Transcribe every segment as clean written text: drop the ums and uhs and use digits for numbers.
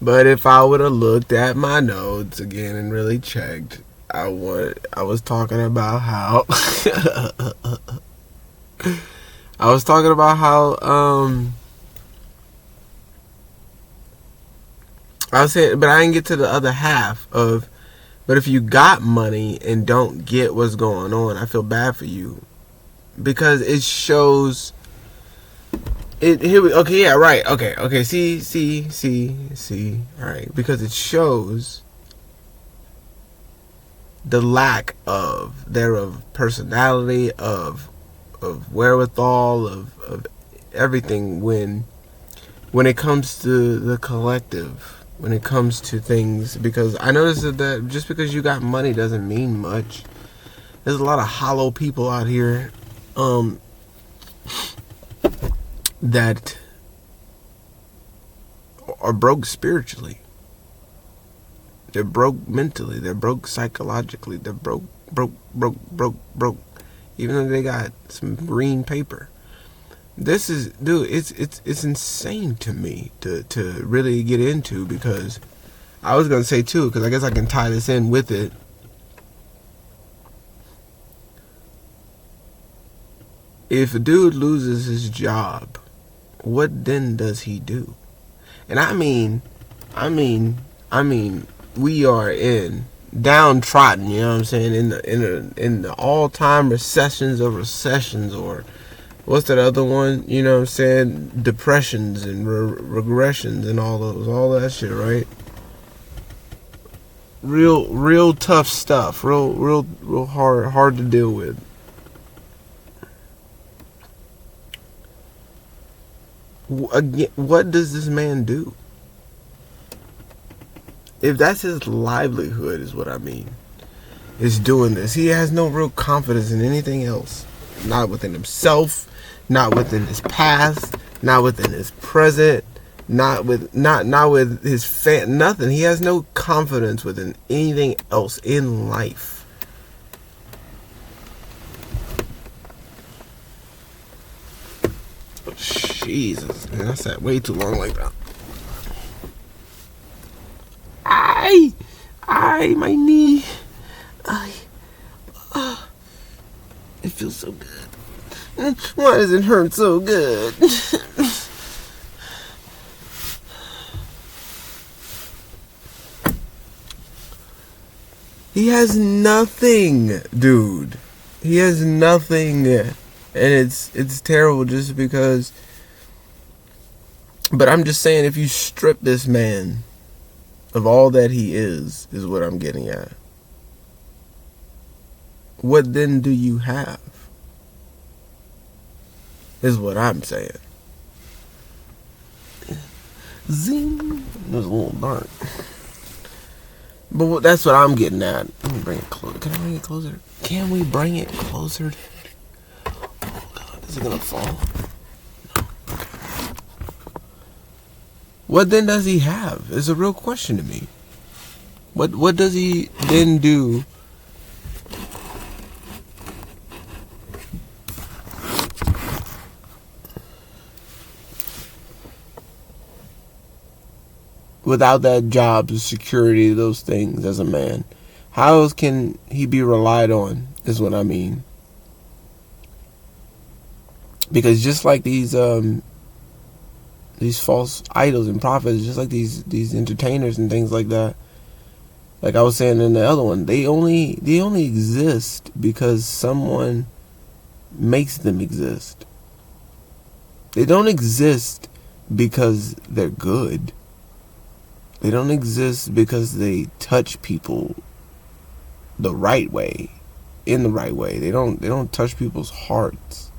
But if I would have looked at my notes again and really checked, I was talking about how I was talking about how I was saying, but I didn't get to the other half of. But if you got money and don't get what's going on, I feel bad for you because it shows. Okay, yeah, right. Okay. See. All right, because it shows the lack of personality, of wherewithal, of everything when it comes to the collective, when it comes to things. Because I noticed that just because you got money doesn't mean much. There's a lot of hollow people out here that are broke spiritually. They're broke mentally. They're broke psychologically. They're broke. Even though they got some green paper. This is, dude, it's insane to me to really get into, because I was going to say too, because I guess I can tie this in with it. If a dude loses his job, what then does he do? And I mean, we are in downtrodden, you know what I'm saying, in the all-time recessions, or what's that other one, you know what I'm saying, depressions and regressions and all that shit, right? Real tough stuff, real hard to deal with. Again, what does this man do? If that's his livelihood, is what I mean, is doing this. He has no real confidence in anything else. Not within himself, not within his past, not within his present, not with his nothing. He has no confidence within anything else in life. Jesus, man, I sat way too long like that. My knee. It feels so good. Why does it hurt so good? He has nothing, dude. He has nothing, and it's terrible just because. But I'm just saying, if you strip this man of all that he is what I'm getting at. What then do you have? Is what I'm saying. Zing. It was a little dark. But that's what I'm getting at. Let me bring it closer. Can I bring it closer? Can we bring it closer? Oh God, is it gonna fall? What then does he have? Is a real question to me. What does he then do? Without that job, the security, those things as a man. How else can he be relied on, is what I mean. Because just like these false idols and prophets, just like these entertainers and things like that, like I was saying in the other one, they only exist because someone makes them exist. They don't exist because they're good. They don't exist because they touch people the right way, in the right way. They don't touch people's hearts.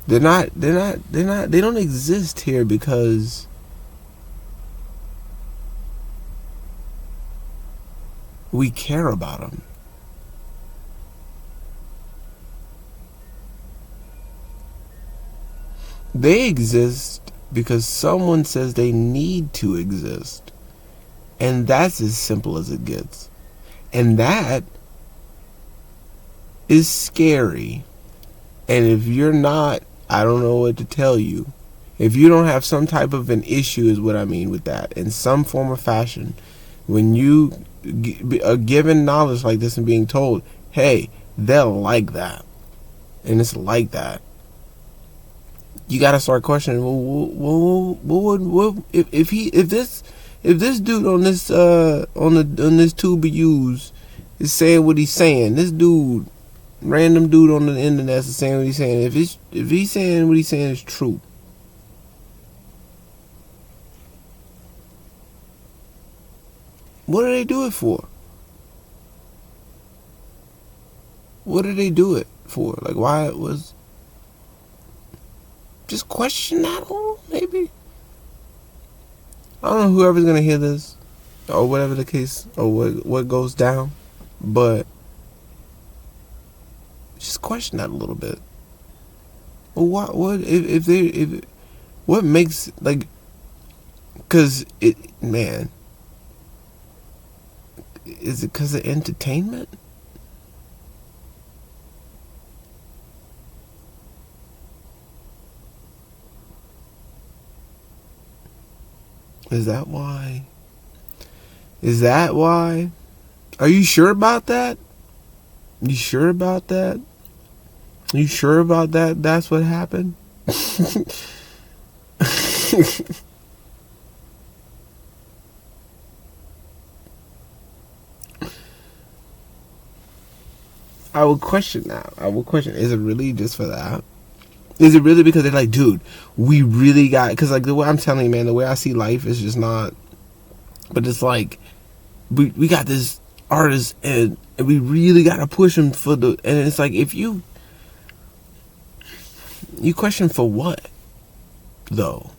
They don't exist here because we care about them. They exist because someone says they need to exist. And that's as simple as it gets. And that is scary. And if you're not, I don't know what to tell you. If you don't have some type of an issue, is what I mean with that, in some form or fashion, when you are given knowledge like this and being told, hey, they'll like that, and it's like that, you gotta start questioning. Well, if this dude on this tube of use is saying what he's saying, this dude, random dude on the internet is saying what he's saying. If he's saying what he's saying is true, what do they do it for? What did they do it for? Like, why it was? Just question that all, maybe. I don't know whoever's gonna hear this, or whatever the case, or what goes down, but just question that a little bit. Well, what makes, like, cause it, man, is it cause of entertainment? Is that why? Is that why? Are you sure about that? You sure about that? You sure about that? That's what happened? I would question that. I would question, is it really just for that? Is it really because they're like, dude, we really got, because like the way I'm telling you, man, the way I see life is just not, but it's like, we got this artist and we really got to push him for the, and it's like, if you question for what, though?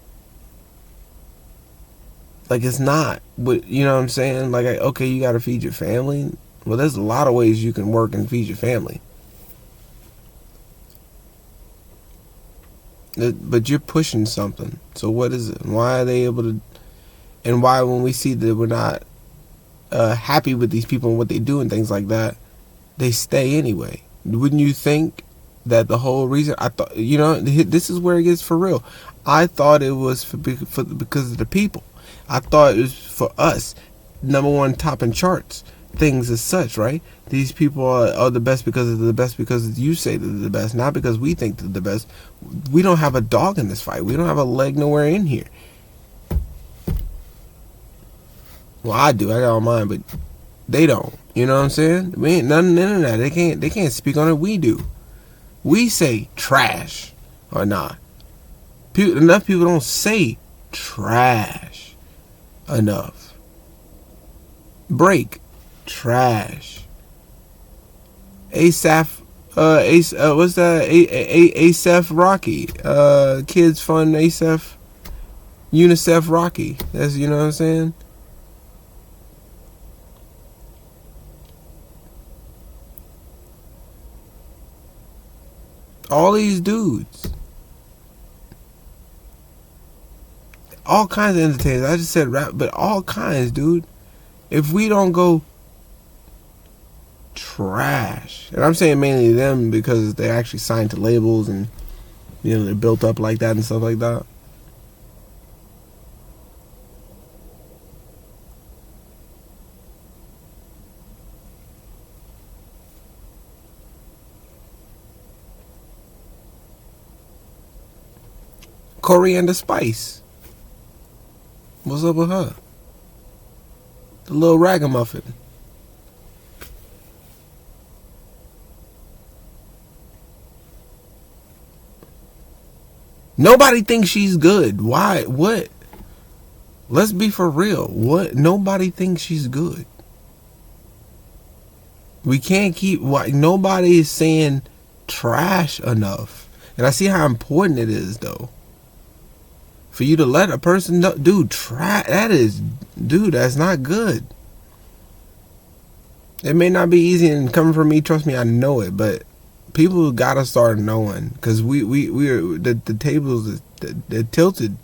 Like, it's not, but you know what I'm saying? Like, okay, you got to feed your family. Well, there's a lot of ways you can work and feed your family. But you're pushing something. So what is it? Why are they able to? And why, when we see that we're not happy with these people and what they do and things like that, they stay anyway? Wouldn't you think that the whole reason? I thought, you know, this is where it gets for real. I thought it was because of the people. I thought it was for us. Number one, topping charts, things as such, right? These people are the best because they're the best because you say they're the best, not because we think they're the best. We don't have a dog in this fight. We don't have a leg nowhere in here. Well, I do. I got all mine, but they don't. You know what I'm saying? We ain't nothing in that. They can't speak on it. We do. We say trash or not. Enough people don't say trash enough. Break. Trash. ASAP, what's that? ASAP Rocky. Kids Fun ASAP. UNICEF Rocky. That's, you know what I'm saying? All these dudes. All kinds of entertainers. I just said rap, but all kinds, dude. If we don't go trash, and I'm saying mainly them because they're actually signed to labels and, you know, they're built up like that and stuff like that. Coriander Spice. What's up with her? The little ragamuffin. Nobody thinks she's good. Why? What? Let's be for real. What? Nobody thinks she's good. We can't keep. Why? Nobody is saying trash enough. And I see how important it is, though. For you to let a person know, dude, dude, that's not good. It may not be easy, and coming from me, trust me, I know it, but people gotta start knowing, because we are, the tables, they're tilted.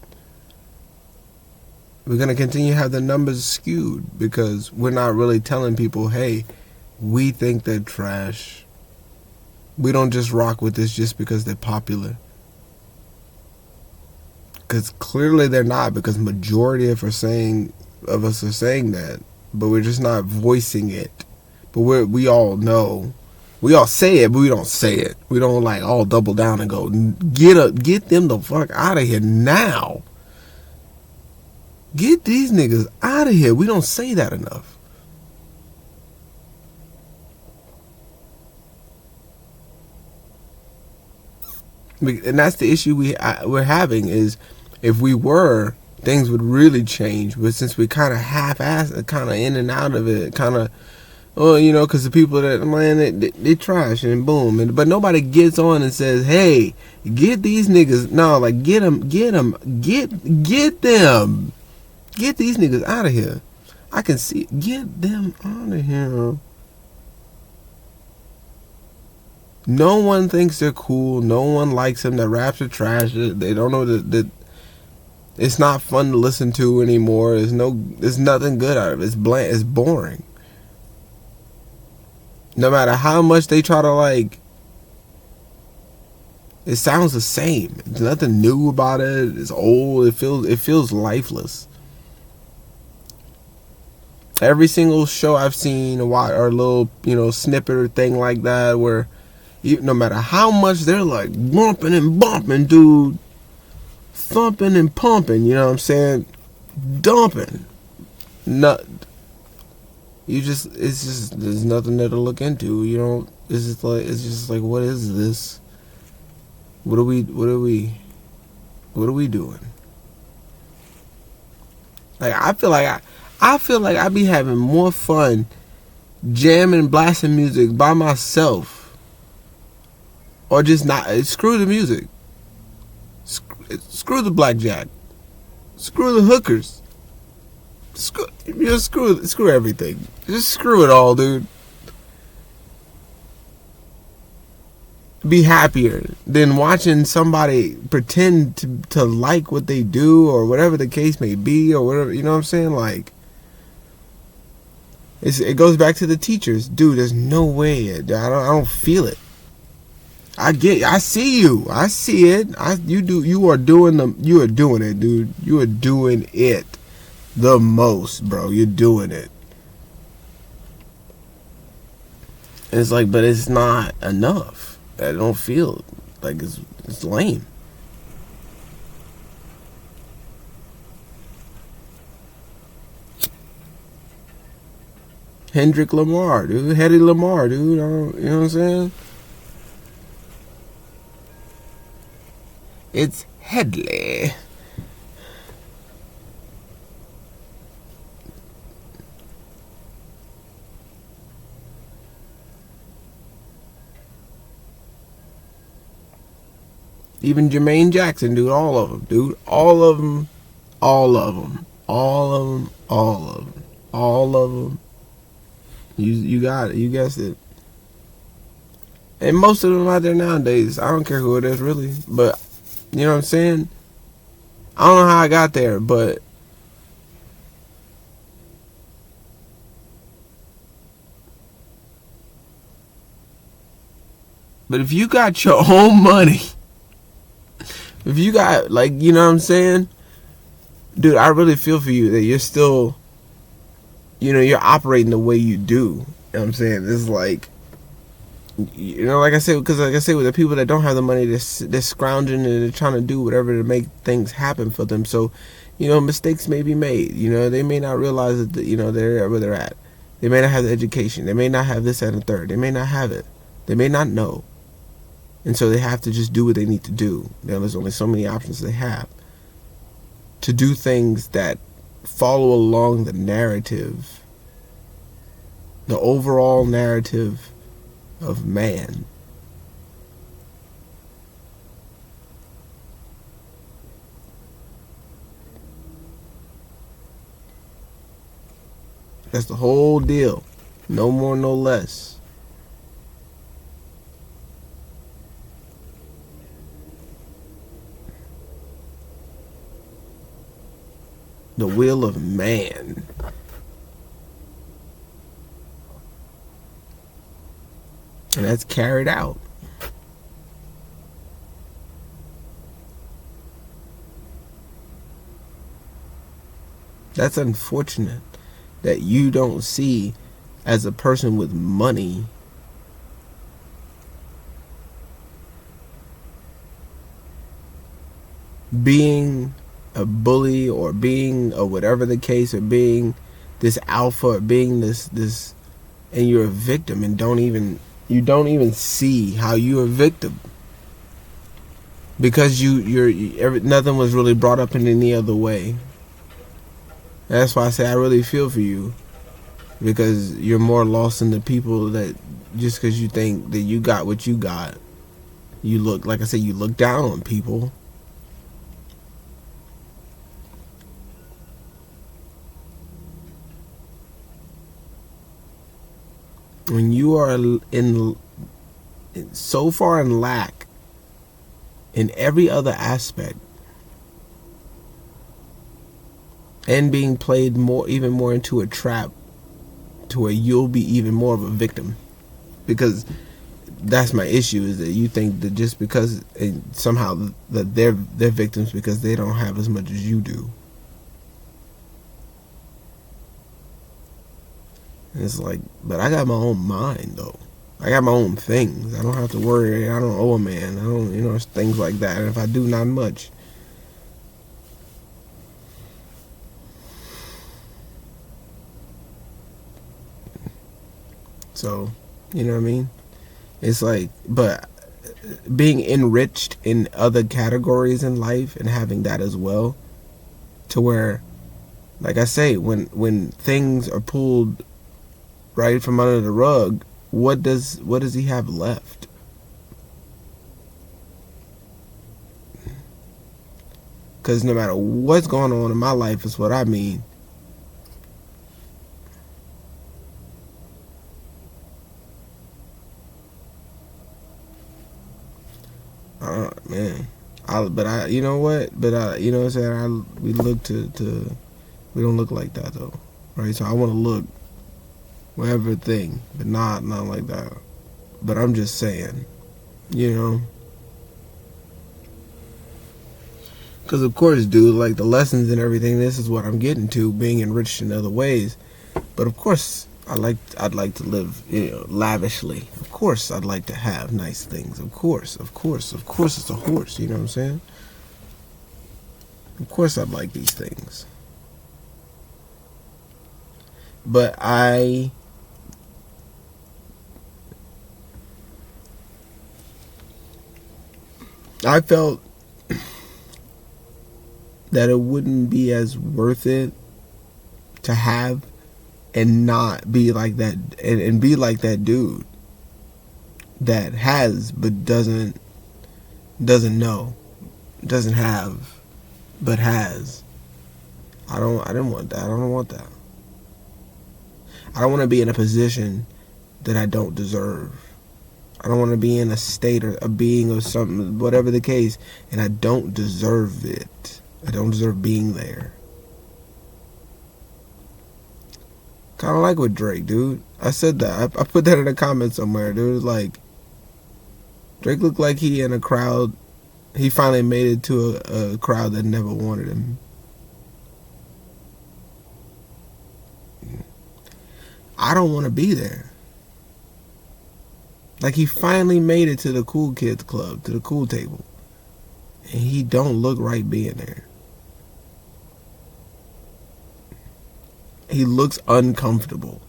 We're gonna continue to have the numbers skewed because we're not really telling people, hey, we think they're trash. We don't just rock with this just because they're popular. Because clearly they're not, because majority of us are saying that, but we're just not voicing it. But we all know, we all say it, but we don't say it. We don't like all double down and go get them the fuck out of here now. Get these niggas out of here. We don't say that enough. And that's the issue we're having, is if we were, things would really change. But since we kind of half-assed, kind of in and out of it, kind of, well, you know, because the people that, man, they trash and boom. But nobody gets on and says, hey, get these niggas. No, like, get them. Get them. Get these niggas out of here. I can see, get them out of here. No one thinks they're cool. No one likes them. Their raps are trash. They don't know that it's not fun to listen to anymore. There's nothing good out of it. It's bland. It's boring. No matter how much they try to like, it sounds the same. There's nothing new about it. It's old. It feels lifeless. Every single show I've seen, or a little, you know, snippet or thing like that, where no matter how much they're like bumping and bumping, dude, thumping and pumping, you know what I'm saying, dumping, it's just, there's nothing there to look into. You know, it's just like what is this? What are we doing? Like, I feel like I be having more fun jamming and blasting music by myself. Or just not. Screw the music. Screw the blackjack. Screw the hookers. Screw everything. Just screw it all, dude. Be happier than watching somebody pretend to like what they do, or whatever the case may be, or whatever. You know what I'm saying? Like, it goes back to the teachers, dude. There's no way. I don't feel it. I see you. I see it. You are doing it, dude. You are doing it the most, bro. You're doing it. And it's like, but it's not enough. I don't feel like it's lame. Kendrick Lamar, dude. Hedy Lamar, dude. You know what I'm saying? It's Headley. Even Jermaine Jackson, dude. All of them, dude. All of them. All of them. All of them. All of them. All of them. You got it. You guessed it. And most of them out there nowadays, I don't care who it is, really. But, you know what I'm saying? I don't know how I got there, but if you got your own money, if you got, like, you know what I'm saying? Dude, I really feel for you that you're still, you know, you're operating the way you do. You know what I'm saying? It's like, you know, like I said, because like I said, with the people that don't have the money, they're scrounging and they're trying to do whatever to make things happen for them. So, you know, mistakes may be made. You know, they may not realize that, you know, they're where they're at. They may not have the education. They may not have this and the third. They may not have it. They may not know. And so they have to just do what they need to do. There's only so many options they have to do things that follow along the narrative, the overall narrative of man. That's the whole deal. No more, no less. The will of man. And that's carried out. That's unfortunate that you don't see, as a person with money, being a bully or being or whatever the case, or being this alpha, or being this, and you're a victim, and you don't even see how you're a victim, because nothing was really brought up in any other way. That's why I say I really feel for you, because you're more lost than the people that, just because you think that you got what you got, you look, like I said, you look down on people. When you are in so far in lack in every other aspect, and being played even more into a trap, to where you'll be even more of a victim, because that's my issue, is that you think that just because somehow that they're victims because they don't have as much as you do. And it's like, but I got my own mind though. I got my own things. I don't have to worry. I don't owe a man. I don't, things like that. And if I do, not much. So, you know what I mean? It's like, but being enriched in other categories in life and having that as well, to where, like I say, when things are pulled right from under the rug, what does he have left? Because no matter what's going on in my life, is what I mean. Man, you know what? But you know what I'm saying? We look we don't look like that though, right? So I want to look whatever thing, but not like that. But I'm just saying, because of course, dude, like the lessons and everything, this is what I'm getting to, being enriched in other ways. But of course, I'd like to live, lavishly. Of course, I'd like to have nice things. Of course, it's a horse. You know what I'm saying? Of course, I'd like these things. But I felt that it wouldn't be as worth it to have and not be like that, and be like that dude that has but doesn't know, doesn't have but has. I didn't want that. I don't want that. I don't want to be in a position that I don't deserve. I don't want to be in a state or a being or something, whatever the case, and I don't deserve it. I don't deserve being there. Kind of like with Drake, dude. I said that. I put that in a comment somewhere, dude. Like, Drake looked like he in a crowd. He finally made it to a crowd that never wanted him. I don't want to be there. Like, he finally made it to the cool kids club, to the cool table. And he don't look right being there. He looks uncomfortable.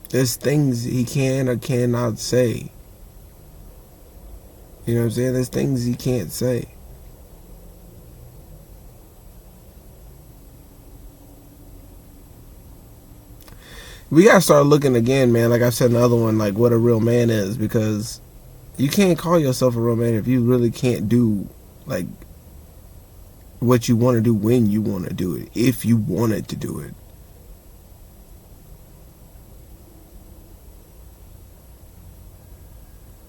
There's things he can or cannot say. You know what I'm saying? There's things he can't say. We gotta start looking again, man. Like I said in the other one, like what a real man is, because you can't call yourself a real man if you really can't do like what you want to do when you want to do it, if you wanted to do it.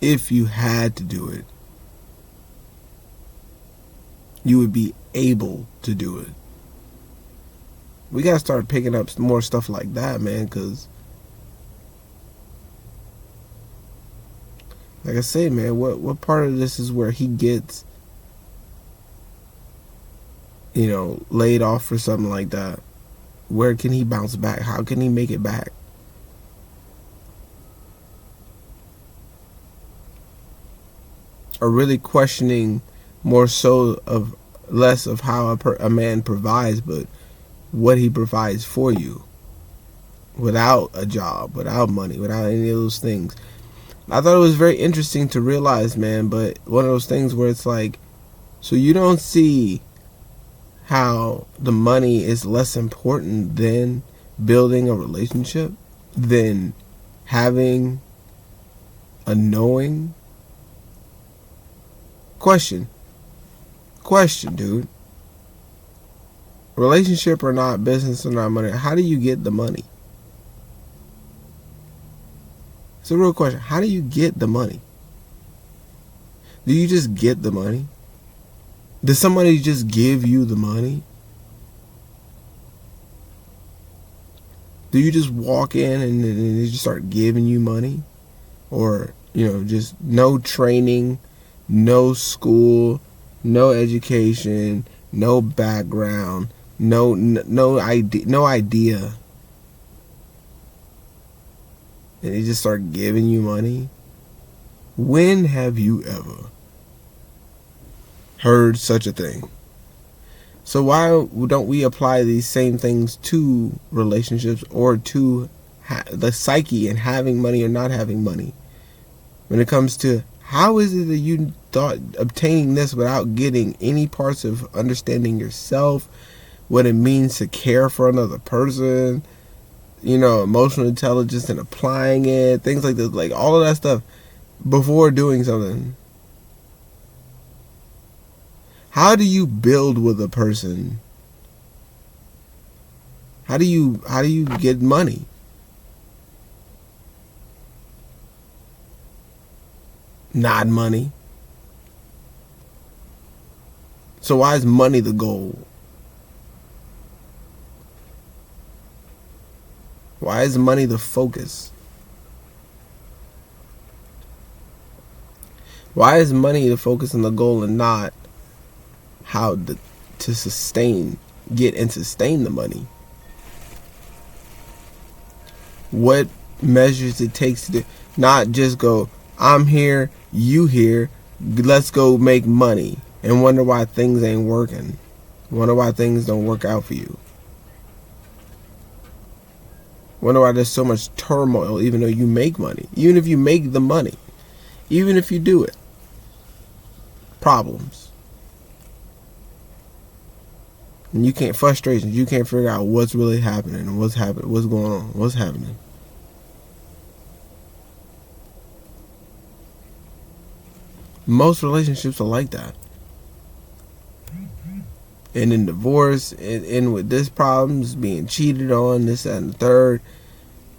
If you had to do it, you would be able to do it. We gotta start picking up more stuff like that, man, because like I say, man, what part of this is where he gets laid off for something like that, where can he bounce back? How can he make it back? Or really questioning more so of less of how a man provides, but what he provides for you without a job, without money, without any of those things. I thought it was very interesting to realize, man, but one of those things where it's like, so you don't see how the money is less important than building a relationship, than having a knowing. Question, dude. Relationship or not, business or not, money, how do you get the money? It's a real question. How do you get the money? Do you just get the money? Does somebody just give you the money? Do you just walk in and they just start giving you money? Or, just no training, no school, no education, no background, no idea. And they just start giving you money? When have you ever heard such a thing? So why don't we apply these same things to relationships or to the psyche and having money or not having money? When it comes to how is it that you thought obtaining this without getting any parts of understanding yourself, what it means to care for another person, emotional intelligence and applying it, things like this, like all of that stuff before doing something. How do you build with a person? How do you get money? Not money. So why is money the goal? Why is money the focus? Why is money the focus and the goal and not how to get and sustain the money? What measures it takes to not just go, I'm here, you here, let's go make money, and wonder why things ain't working. Wonder why things don't work out for you. Wonder why there's so much turmoil even though you make money. Even if you make the money. Even if you do it. Problems. And you can't, frustrations, you can't figure out what's really happening and what's going on, what's happening. Most relationships are like that. And in divorce, and with this problems, being cheated on, this, that, and the third.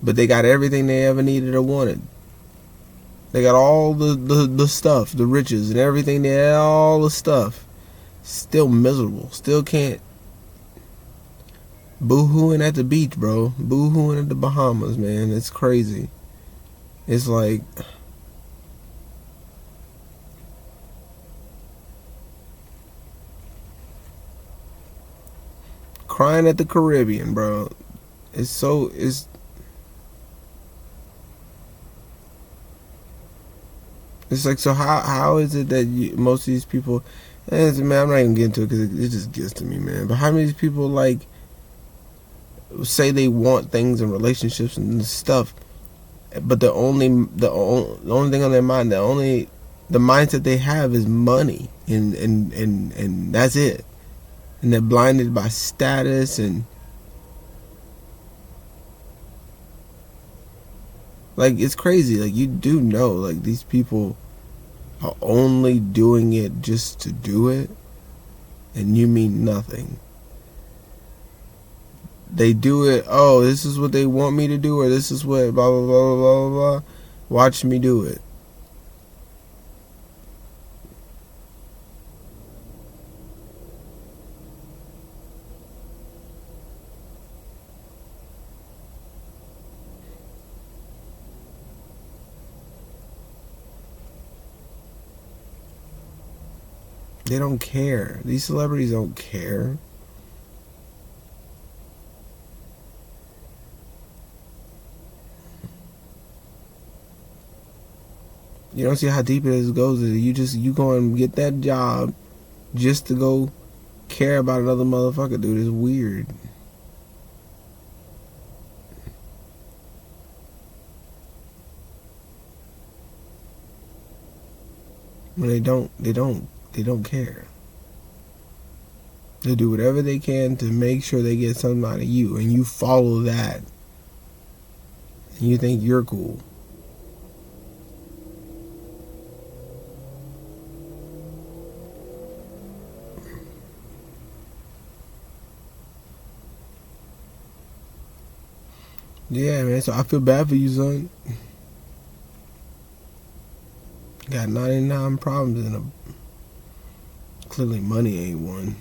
But they got everything they ever needed or wanted. They got all the stuff, the riches and everything, they had all the stuff. Still miserable. Still can't. Boo-hooing at the beach, bro. Boo-hooing at the Bahamas, man. It's crazy. It's like... crying at the Caribbean, bro. It's like, so how is it that most of these people, man, I'm not even getting to it because it just gets to me, man. But how many of these people, like, say they want things in relationships and stuff, but the only thing on their mind, the mindset they have is money, and that's it. And they're blinded by status and like, it's crazy. Like, you do know, like, these people are only doing it just to do it, and you mean nothing. They do it, oh, this is what they want me to do, or this is what blah blah blah blah blah blah. Watch me do it. They don't care. These celebrities don't care. You don't see how deep it goes. You go and get that job just to go care about another motherfucker, dude. It's weird. When they don't care. They do whatever they can to make sure they get something out of you, and you follow that, and you think you're cool. Yeah, man. So I feel bad for you, son. Got 99 problems and clearly money ain't one.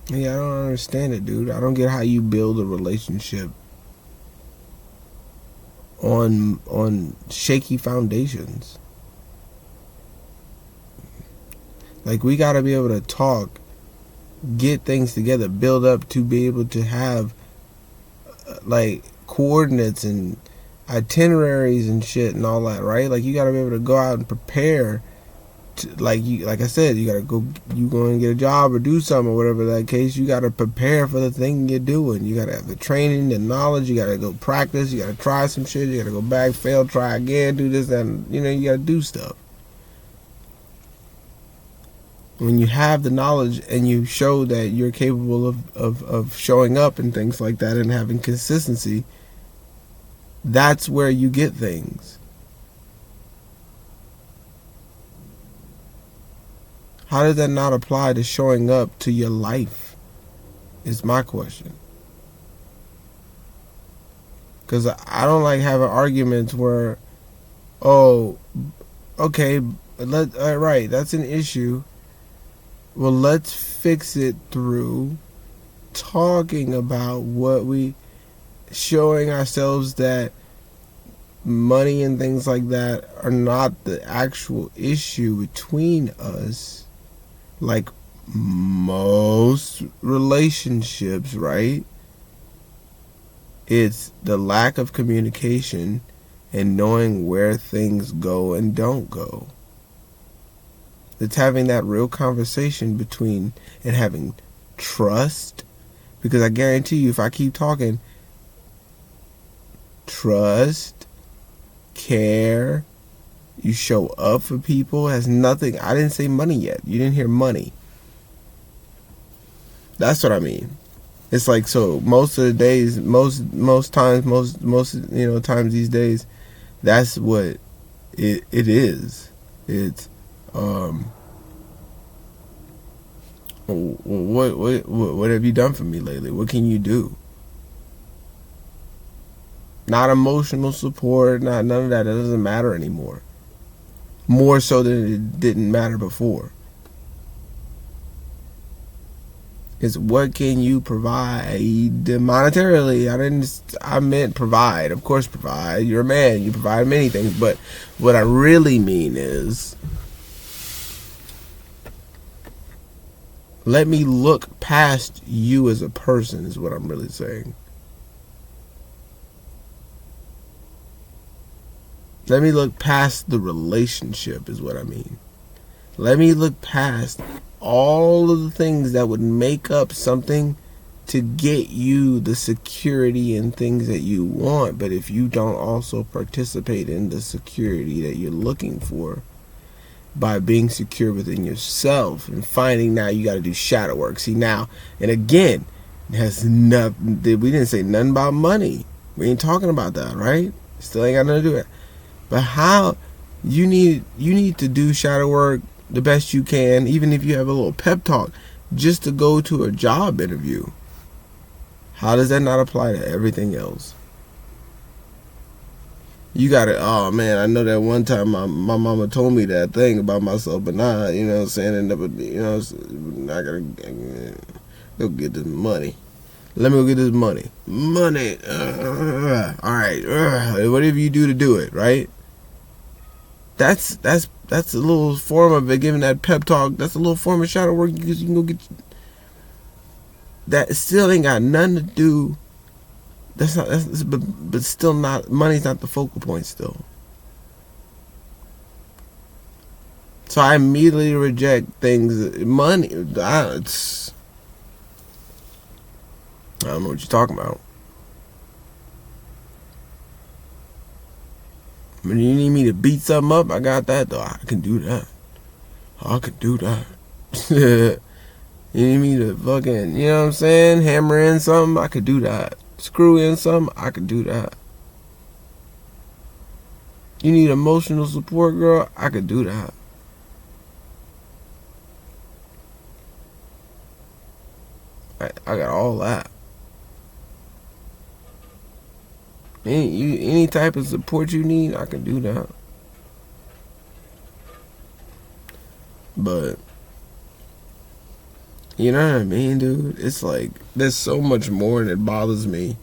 Yeah, I don't understand it, dude. I don't get how you build a relationship on shaky foundations. Like, we gotta be able to talk, get things together, build up to be able to have like coordinates and itineraries and shit and all that, right? Like, you gotta be able to go out and prepare. Like I said, you gotta go. You go and get a job or do something or whatever that case. You gotta prepare for the thing you're doing. You gotta have the training, the knowledge. You gotta go practice. You gotta try some shit. You gotta go back, fail, try again, do this, and you gotta do stuff. When you have the knowledge and you show that you're capable of showing up and things like that and having consistency, that's where you get things. How does that not apply to showing up to your life? Is my question. Because I don't like having arguments where, oh, okay, right, that's an issue. Well, let's fix it through talking about showing ourselves that money and things like that are not the actual issue between us. Like most relationships, right? It's the lack of communication and knowing where things go and don't go. It's having that real conversation between and having trust. Because I guarantee you, if I keep talking, trust, care, you show up for people, has nothing. I didn't say money yet. You didn't hear money. That's what I mean. It's like, so most of the days, most times times these days, that's what it is. It's what have you done for me lately? What can you do? Not emotional support, not none of that. It doesn't matter anymore. More so than it didn't matter before. It's what can you provide monetarily. I meant provide. Of course, provide. You're a man. You provide many things. But what I really mean is, let me look past you as a person is what I'm really saying. Let me look past the relationship is what I mean. Let me look past all of the things that would make up something to get you the security and things that you want. But if you don't also participate in the security that you're looking for by being secure within yourself and finding, now you got to do shadow work. See, now, and again, it has nothing. We didn't say nothing about money. We ain't talking about that, right? Still ain't got nothing to do with it. But how you need to do shadow work the best you can, even if you have a little pep talk, just to go to a job interview. How does that not apply to everything else? You gotta, oh man, I know that one time my mama told me that thing about myself, but nah, you know what I'm saying? And, you know, I gotta go get this money. Let me go get this money. Money. All right. Whatever you do to do it, right? That's a little form of it, giving that pep talk. That's a little form of shadow work because you can go get. That still ain't got nothing to do. But still not. Money's not the focal point still. So I immediately reject things. Money. I don't know what you're talking about. When you need me to beat something up, I got that though. I can do that. I can do that. You need me to fucking, you know what I'm saying? Hammer in something, I could do that. Screw in something, I could do that. You need emotional support, girl, I could do that. I got all that. Any type of support you need, I can do that. But you know what I mean, dude? It's like there's so much more that bothers me.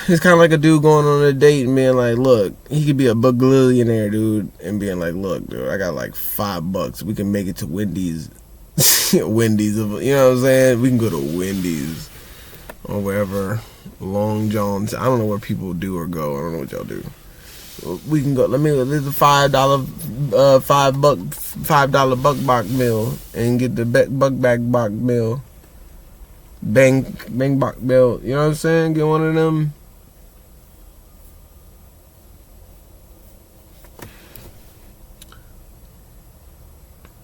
It's kind of like a dude going on a date and being like, look, he could be a bugillionaire, dude, and being like, look, dude, I got like $5. We can make it to Wendy's. Wendy's, you know what I'm saying? We can go to Wendy's or wherever. Long John's. I don't know where people do or go. I don't know what y'all do. We can go. There's a $5 buck box meal and get the buck bag box meal. Bang box meal. You know what I'm saying? Get one of them.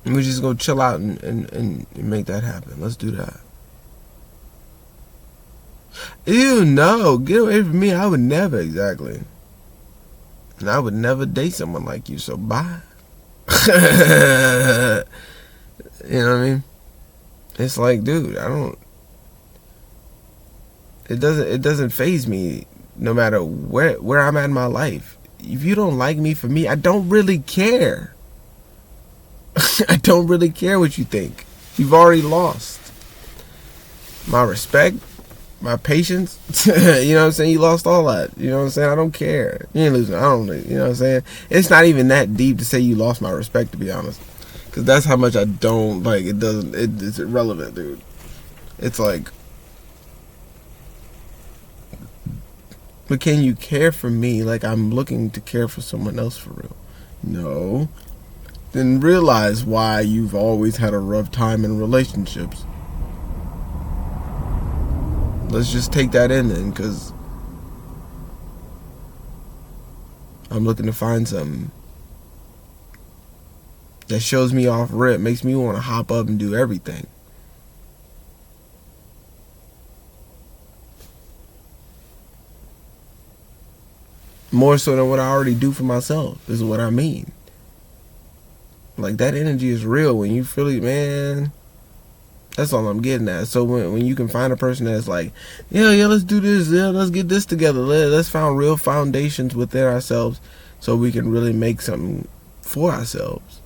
And we just go chill out and make that happen. Let's do that. Ew, no. Get away from me. I would never, exactly. And I would never date someone like you, so bye. You know what I mean? It's like, dude, it doesn't faze me no matter where I'm at in my life. If you don't like me for me, I don't really care. I don't really care what you think. You've already lost my respect, my patience. You know what I'm saying? You lost all that. You know what I'm saying? I don't care. You ain't losing. I don't. You know what I'm saying? It's not even that deep to say you lost my respect, to be honest. Because that's how much I don't like. It doesn't. It's irrelevant, dude. It's like, but can you care for me like I'm looking to care for someone else for real? No. Then realize why you've always had a rough time in relationships. Let's just take that in then, because I'm looking to find something that shows me off rip, makes me want to hop up and do everything. More so than what I already do for myself, is what I mean. Like, that energy is real when you feel it, man. That's all I'm getting at. So when you can find a person that's like, yeah, let's do this, yeah, let's get this together. Let's find real foundations within ourselves so we can really make something for ourselves.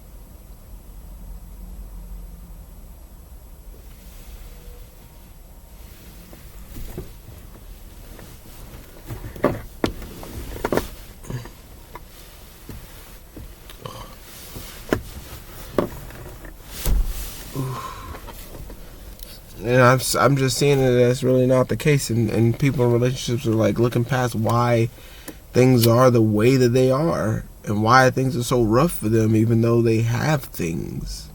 And I'm just seeing that that's really not the case, and people in relationships are like looking past why things are the way that they are and why things are so rough for them, even though they have things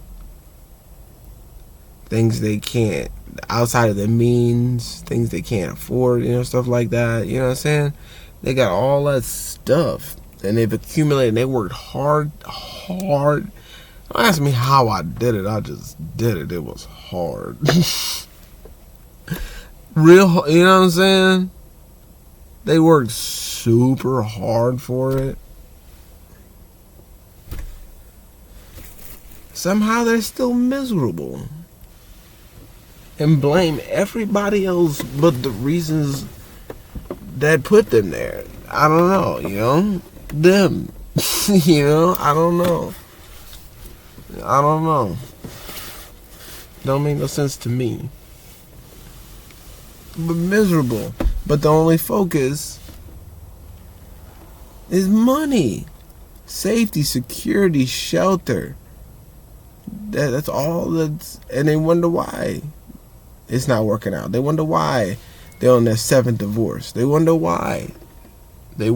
they can't, outside of their means, things they can't afford, you know, stuff like that. You know what I'm saying? They got all that stuff, and they've accumulated, and they worked hard. Don't ask me how I did it. I just did it. It was hard. Real, you know what I'm saying? They worked super hard for it. Somehow they're still miserable. And blame everybody else but the reasons that put them there. I don't know, them. I don't know. I don't know. Don't make no sense to me. But miserable. But the only focus is money. Safety, security, shelter. That's all that's... And they wonder why it's not working out. They wonder why they're on their 7th divorce. They wonder why. And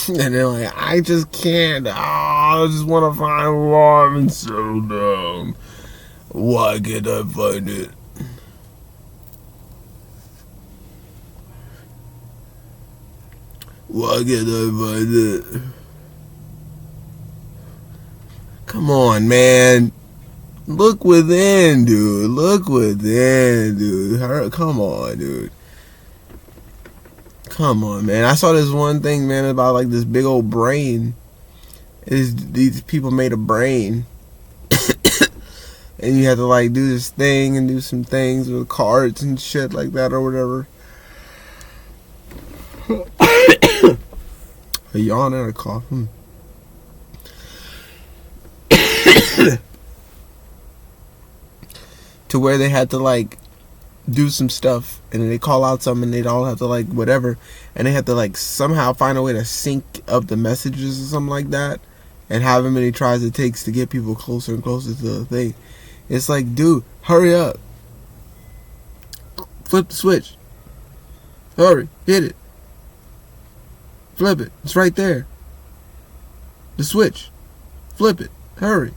they're like, I just can't. Oh, I just want to find love and settle down. Why can't I find it? Why can't I find it? Come on, man. Look within, dude. Come on, dude. Come on, man. I saw this one thing, man, about like this big old brain. These people made a brain. And you had to like do this thing and do some things with cards and shit like that or whatever. A yawn and a cough. To where they had to like do some stuff and then they call out something and they'd all have to like whatever, and they had to like somehow find a way to sync up the messages or something like that, and however many tries it takes to get people closer and closer to the thing. It's like, dude, hurry up. Flip the switch. Hurry, hit it. Flip it. It's right there. The switch. Flip it. Hurry.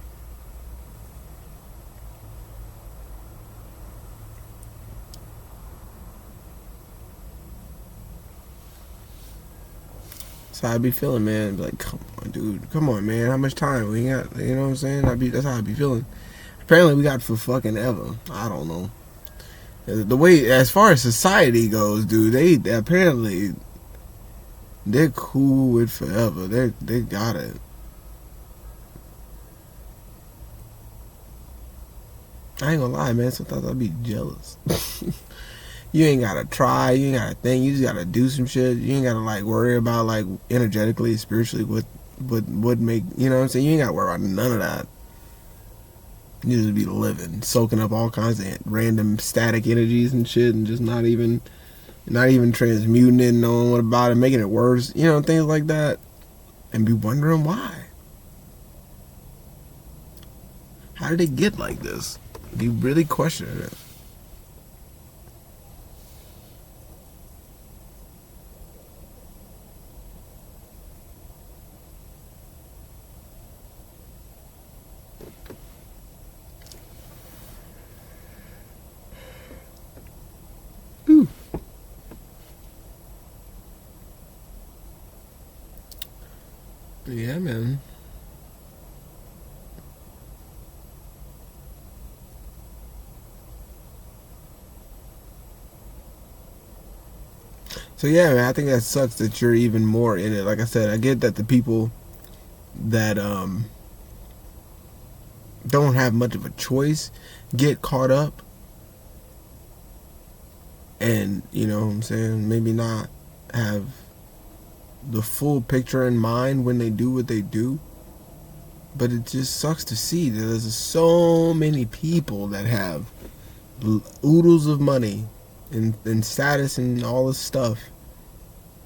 That's how I be feeling, man. Be like, come on, dude. Come on, man. How much time we got? You know what I'm saying? That's how I be feeling. Apparently, we got for fucking ever. I don't know. The way, as far as society goes, dude, they apparently they're cool with forever. They got it. I ain't gonna lie, man. Sometimes I be jealous. You ain't gotta try. You ain't gotta think. You just gotta do some shit. You ain't gotta like worry about like energetically, spiritually, what would make, you know what I'm saying. You ain't gotta worry about none of that. You just be living, soaking up all kinds of random static energies and shit, and just not even transmuting it, knowing what about it, making it worse, things like that, and be wondering why. How did it get like this? Be really questioning it. Yeah, man. So yeah, man, I think that sucks that you're even more in it. Like I said, I get that the people that don't have much of a choice get caught up, and you know what I'm saying, maybe not have the full picture in mind when they do what they do. But it just sucks to see that there's so many people that have oodles of money and status and all this stuff,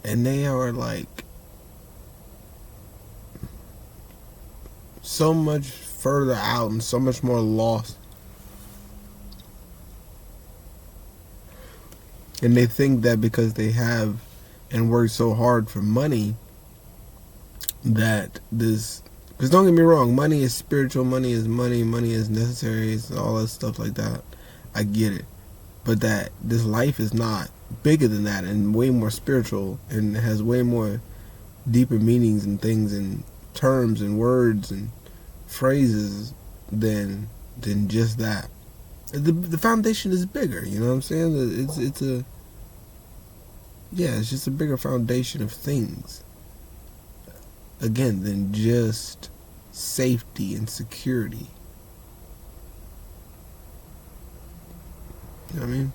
and they are like so much further out and so much more lost. And they think that because they have and work so hard for money, that this... Because don't get me wrong, money is spiritual, money is money, money is necessary, it's all that stuff like that. I get it. But that this life is not bigger than that and way more spiritual and has way more deeper meanings and things and terms and words and phrases than just that. The foundation is bigger, you know what I'm saying? It's just a bigger foundation of things, again, than just safety and security. You know what I mean?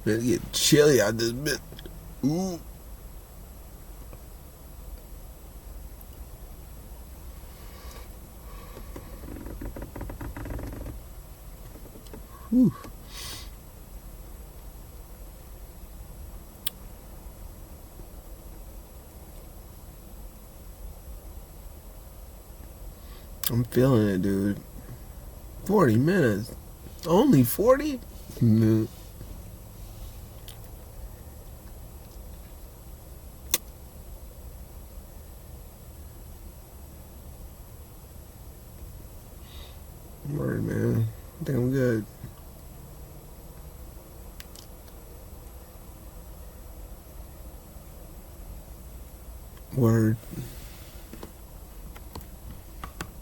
Man, it's getting chilly out this bit. Ooh. Whew. I'm feeling it, dude. 40 minutes. Only 40? Mm. Word, man. I think I'm good. Word.